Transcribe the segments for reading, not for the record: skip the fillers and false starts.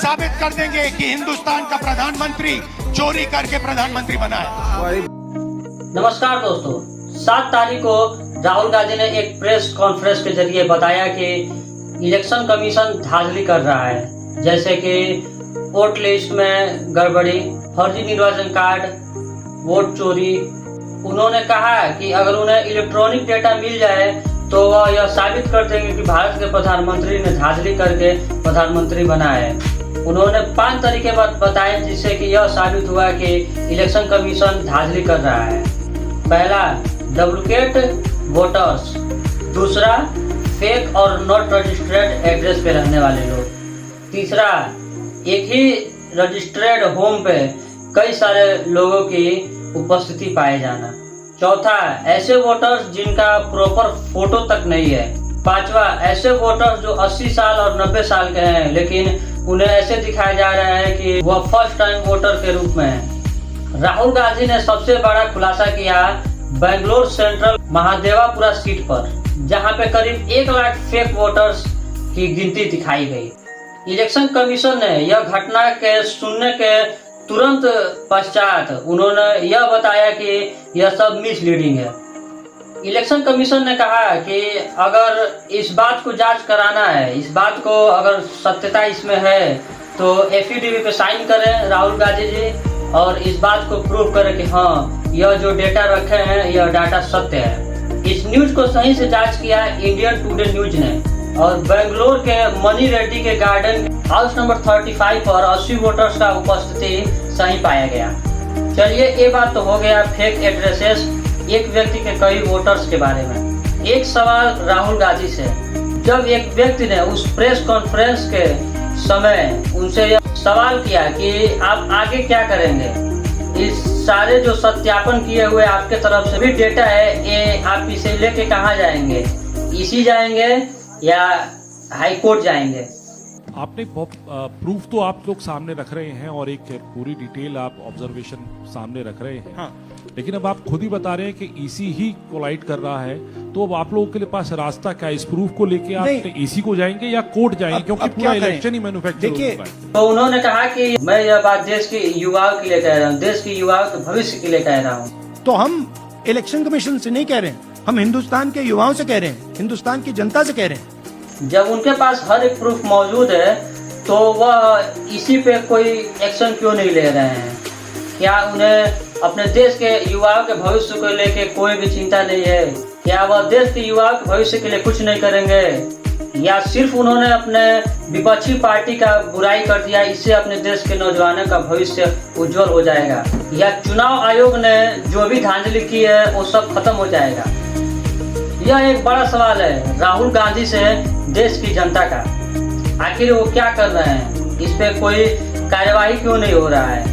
साबित कर देंगे कि हिंदुस्तान का प्रधानमंत्री चोरी करके प्रधानमंत्री बना है। नमस्कार दोस्तों, 7 तारीख को राहुल गांधी ने एक प्रेस कॉन्फ्रेंस के जरिए बताया कि इलेक्शन कमीशन धांधली कर रहा है, जैसे कि वोट लिस्ट में गड़बड़ी, फर्जी निर्वाचन कार्ड, वोट चोरी। उन्होंने कहा कि अगर उन्हें इलेक्ट्रॉनिक डेटा मिल जाए तो वह यह साबित कर देंगे कि भारत के प्रधानमंत्री ने धांधली करके प्रधानमंत्री बना है। उन्होंने 5 तरीके बताए जिससे कि यह साबित हुआ कि इलेक्शन कमीशन धांधली कर रहा है। पहला, डुप्लीकेट वोटर्स। दूसरा, फेक और नॉट रजिस्टर्ड एड्रेस पे रहने वाले लोग। तीसरा, एक ही रजिस्टर्ड होम पे कई सारे लोगों की उपस्थिति पाए जाना। चौथा, ऐसे वोटर्स जिनका प्रॉपर फोटो तक नहीं है। पांचवा, ऐसे वोटर्स जो 80 साल और 90 साल के हैं लेकिन उन्हें ऐसे दिखाया जा रहा है कि वह फर्स्ट टाइम वोटर के रूप में है। राहुल गांधी ने सबसे बड़ा खुलासा किया बेंगलोर सेंट्रल महादेवापुरा सीट पर, जहां पे करीब 1 लाख फेक वोटर्स की गिनती दिखाई गई। इलेक्शन कमीशन ने यह घटना के सुनने के तुरंत पश्चात उन्होंने यह बताया कि यह सब मिसलीडिंग है। इलेक्शन कमीशन ने कहा कि अगर इस बात को जांच कराना है, इस बात को अगर सत्यता इसमें है तो एफिडेविट पे साइन करें राहुल गांधी जी और इस बात को प्रूव करें कि हाँ, यह जो डेटा रखे हैं यह डाटा सत्य है। इस न्यूज को सही से जांच किया इंडियन टुडे न्यूज ने, और बेंगलोर के मनी रेड्डी के गार्डन हाउस नंबर 35 पर 80 वोटर्स का उपस्थिति सही पाया गया। चलिए, ये बात तो हो गया फेक एड्रेसेस, एक व्यक्ति के कई वोटर्स के बारे में। एक सवाल राहुल गांधी से, जब एक व्यक्ति ने उस प्रेस कॉन्फ्रेंस के समय उनसे यह सवाल किया कि आप आगे क्या करेंगे, इस सारे जो सत्यापन किए हुए आपके तरफ से भी डेटा है, ये आप इसे लेके कहाँ जाएंगे, ईसी जाएंगे या हाई कोर्ट जाएंगे? आपने प्रूफ तो आप लोग सामने रख रहे हैं और एक पूरी डिटेल आप ऑब्जर्वेशन सामने रख रहे हैं। हाँ। लेकिन अब आप खुद ही बता रहे हैं कि ईसी ही कोलाइड कर रहा है, तो अब आप लोगों के लिए पास रास्ता क्या है? इस प्रूफ को लेके आप ईसी को जाएंगे या कोर्ट जाएंगे? क्योंकि पूरा इलेक्शन ही मैन्युफैक्चर हो चुका है। तो उन्होंने कहा कि मैं यह बात देश के युवाओं के लिए कह रहा हूँ, देश के युवाओं के भविष्य के लिए कह रहा हूँ। तो हम इलेक्शन कमीशन से नहीं कह रहे हैं, हम हिंदुस्तान के युवाओं से कह रहे हैं, हिंदुस्तान की जनता से कह रहे हैं। जब उनके पास हर एक प्रूफ मौजूद है तो वह इसी पे कोई एक्शन क्यों नहीं ले रहे हैं? क्या उन्हें अपने देश के युवाओं के भविष्य को लेके कोई भी चिंता नहीं है? क्या वह देश के युवाओं के भविष्य के लिए कुछ नहीं करेंगे, या सिर्फ उन्होंने अपने विपक्षी पार्टी का बुराई कर दिया, इससे अपने देश के नौजवानों का भविष्य उज्जवल हो जाएगा, या चुनाव आयोग ने जो भी धांधली की है वो सब खत्म हो जाएगा? यह एक बड़ा सवाल है राहुल गांधी से देश की जनता का। आखिर वो क्या कर रहे हैं? इस पे कोई कार्यवाही क्यों नहीं हो रहा है?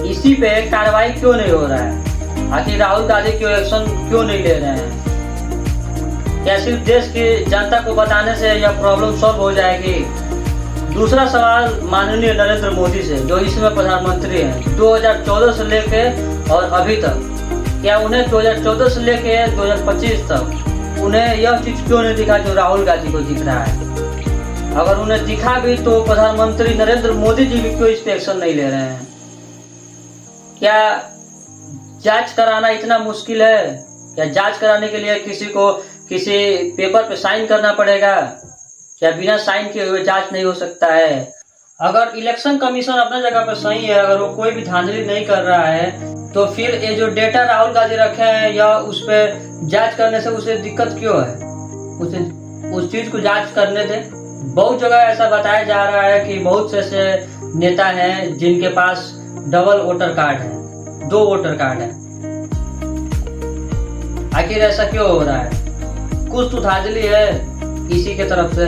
इसी पे कार्रवाई क्यों नहीं हो रहा है? आखिर राहुल गांधी क्यों एक्शन क्यों नहीं ले रहे हैं? क्या सिर्फ देश की जनता को बताने से यह प्रॉब्लम सॉल्व हो जाएगी? दूसरा सवाल माननीय नरेंद्र मोदी से, जो इस समय प्रधानमंत्री हैं 2014 से लेके और अभी तक। क्या उन्हें 2014 से लेके 2025 तक उन्हें यह चीज क्यों नहीं दिखा जो राहुल गांधी को दिख रहा है? अगर उन्हें दिखा भी तो प्रधानमंत्री नरेंद्र मोदी जी भी क्यों इस पे एक्शन नहीं ले रहे हैं? क्या जांच कराना इतना मुश्किल है? क्या जांच कराने के लिए किसी को किसी पेपर पे साइन करना पड़ेगा? क्या बिना साइन किए हुए जांच नहीं हो सकता है? अगर इलेक्शन कमीशन अपने जगह पर सही है, अगर वो कोई भी धांधली नहीं कर रहा है, तो फिर ये जो डेटा राहुल गांधी रखे हैं या उस पर जांच करने से उसे दिक्कत क्यों है? उसे उस चीज को जांच करने दे। बहुत जगह ऐसा बताया जा रहा है कि बहुत से ऐसे नेता हैं जिनके पास डबल वोटर कार्ड है, 2 वोटर कार्ड है। आखिर ऐसा क्यों हो रहा है? कुछ तो धांधली है इसी के तरफ से।